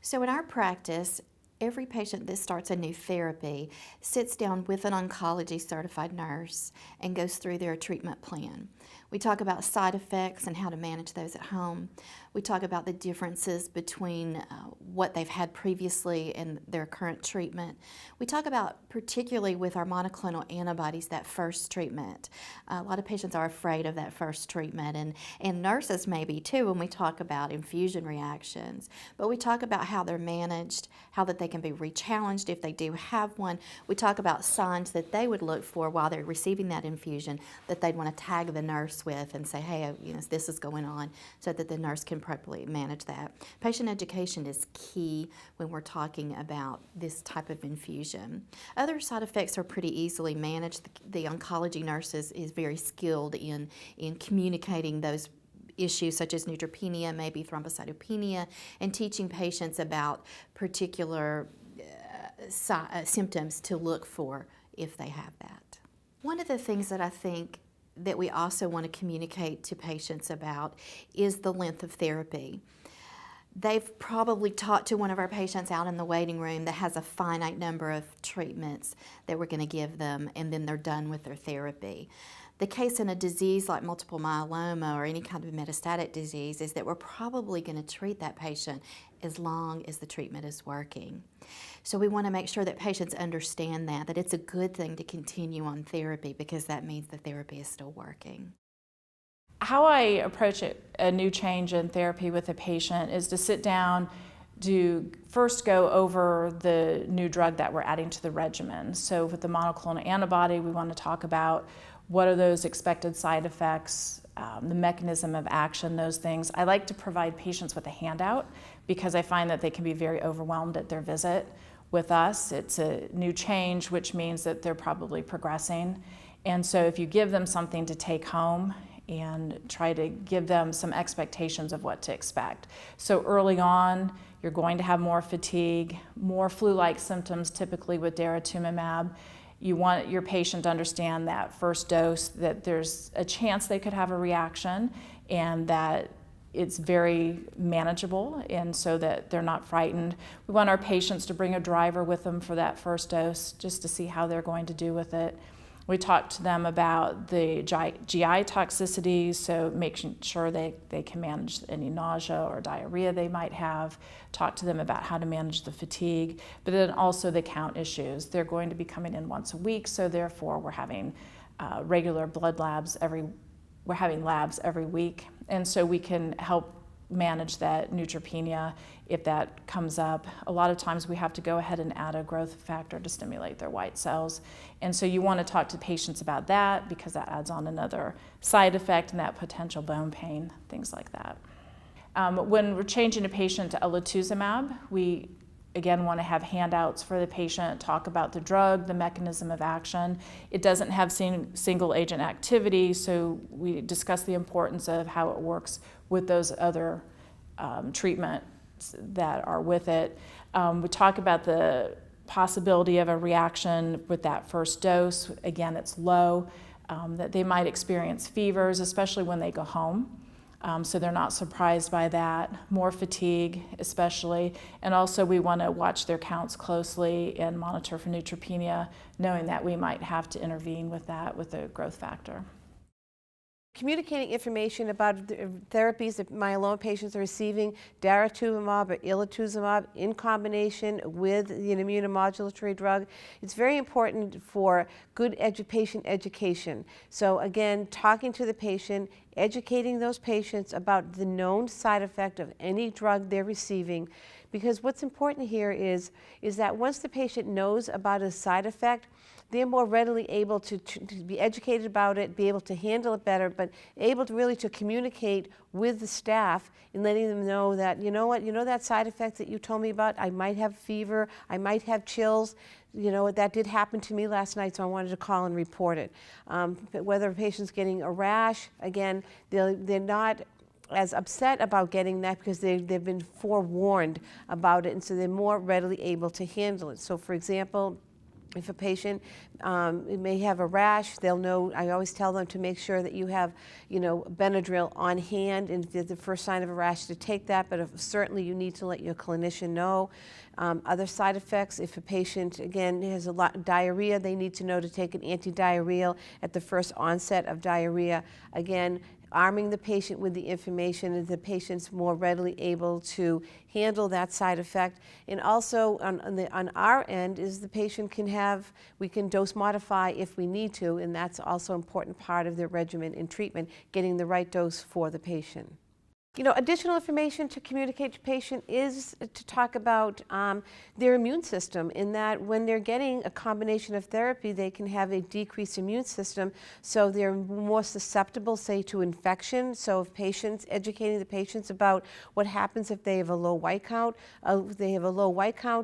So in our practice, every patient that starts a new therapy sits down with an oncology certified nurse and goes through their treatment plan. We talk about side effects and how to manage those at home. We talk about the differences between what they've had previously and their current treatment. We talk about, particularly with our monoclonal antibodies, that first treatment. A lot of patients are afraid of that first treatment, and nurses may be too when we talk about infusion reactions. But we talk about how they're managed, how that they can be re-challenged if they do have one. We talk about signs that they would look for while they're receiving that infusion that they'd want to tag the nurse with and say, hey, this is going on, so that the nurse can properly manage that. Patient education is key when we're talking about this type of infusion. Other side effects are pretty easily managed. The oncology nurse is very skilled in communicating those issues such as neutropenia, maybe thrombocytopenia, and teaching patients about particular symptoms to look for if they have that. One of the things that I think that we also want to communicate to patients about is the length of therapy. They've probably talked to one of our patients out in the waiting room that has a finite number of treatments that we're going to give them, and then they're done with their therapy. The case in a disease like multiple myeloma or any kind of metastatic disease is that we're probably going to treat that patient as long as the treatment is working. So we want to make sure that patients understand that it's a good thing to continue on therapy, because that means the therapy is still working. How I approach a new change in therapy with a patient is to sit down, to first go over the new drug that we're adding to the regimen. So with the monoclonal antibody, we want to talk about what are those expected side effects, the mechanism of action, those things. I like to provide patients with a handout because I find that they can be very overwhelmed at their visit with us. It's a new change, which means that they're probably progressing. And so if you give them something to take home and try to give them some expectations of what to expect. So early on, you're going to have more fatigue, more flu-like symptoms, typically with daratumumab. You want your patient to understand that first dose, that there's a chance they could have a reaction, and that it's very manageable, and so that they're not frightened. We want our patients to bring a driver with them for that first dose, just to see how they're going to do with it. We talk to them about the GI toxicities, so making sure they can manage any nausea or diarrhea they might have. Talk to them about how to manage the fatigue, but then also the count issues. They're going to be coming in once a week, so therefore we're having regular blood labs we're having labs every week, and so we can help manage that neutropenia if that comes up. A lot of times we have to go ahead and add a growth factor to stimulate their white cells. And so you want to talk to patients about that, because that adds on another side effect, and that potential bone pain, things like that. When we're changing a patient to elotuzumab, we again want to have handouts for the patient, talk about the drug, the mechanism of action. It doesn't have single agent activity, so we discuss the importance of how it works with those other treatments that are with it. We talk about the possibility of a reaction with that first dose. Again, it's low, that they might experience fevers, especially when they go home. So they're not surprised by that. More fatigue, especially. And also we want to watch their counts closely and monitor for neutropenia, knowing that we might have to intervene with that with a growth factor. Communicating information about the therapies that myeloma patients are receiving, daratumumab or elotuzumab in combination with an immunomodulatory drug. It's very important for good patient education. So again, talking to the patient, educating those patients about the known side effect of any drug they're receiving. Because what's important here is that once the patient knows about a side effect, they're more readily able to be educated about it, be able to handle it better, but able to really to communicate with the staff and letting them know that, you know what, you know that side effect that you told me about? I might have fever, I might have chills. You know, that did happen to me last night, so I wanted to call and report it. But whether a patient's getting a rash, again, they're not as upset about getting that because they've been forewarned about it, and so they're more readily able to handle it. So for example, If a patient may have a rash, they'll know, I always tell them to make sure that you have, Benadryl on hand, and if there's the first sign of a rash to take that, but certainly you need to let your clinician know. Other side effects, if a patient, again, has a lot of diarrhea, they need to know to take an antidiarrheal at the first onset of diarrhea. Again, arming the patient with the information, and the patient's more readily able to handle that side effect. And also on our end is the patient we can dose modify if we need to, and that's also an important part of their regimen in treatment, getting the right dose for the patient. Additional information to communicate to patient is to talk about their immune system, in that when they're getting a combination of therapy, they can have a decreased immune system, so they're more susceptible, say, to infection. So if educating the patients about what happens if they have a low white count,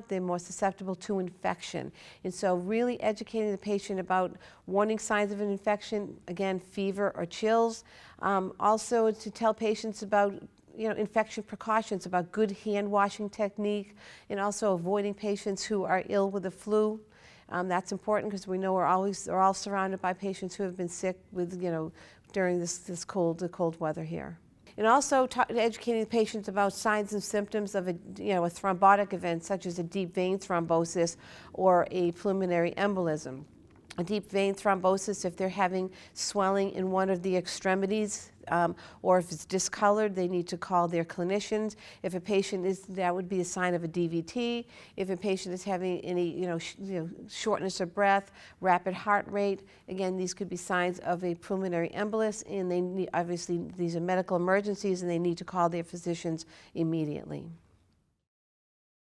they're more susceptible to infection. And so really educating the patient about warning signs of an infection, again, fever or chills. Also to tell patients about infection precautions, about good hand washing technique, and also avoiding patients who are ill with the flu. That's important because we know we're all surrounded by patients who have been sick with, during the cold weather here. And also educating patients about signs and symptoms of a thrombotic event, such as a deep vein thrombosis or a pulmonary embolism. A deep vein thrombosis, if they're having swelling in one of the extremities, or if it's discolored, they need to call their clinicians. If a patient that would be a sign of a DVT. If a patient is having any, shortness of breath, rapid heart rate, again, these could be signs of a pulmonary embolus, and obviously these are medical emergencies, and they need to call their physicians immediately.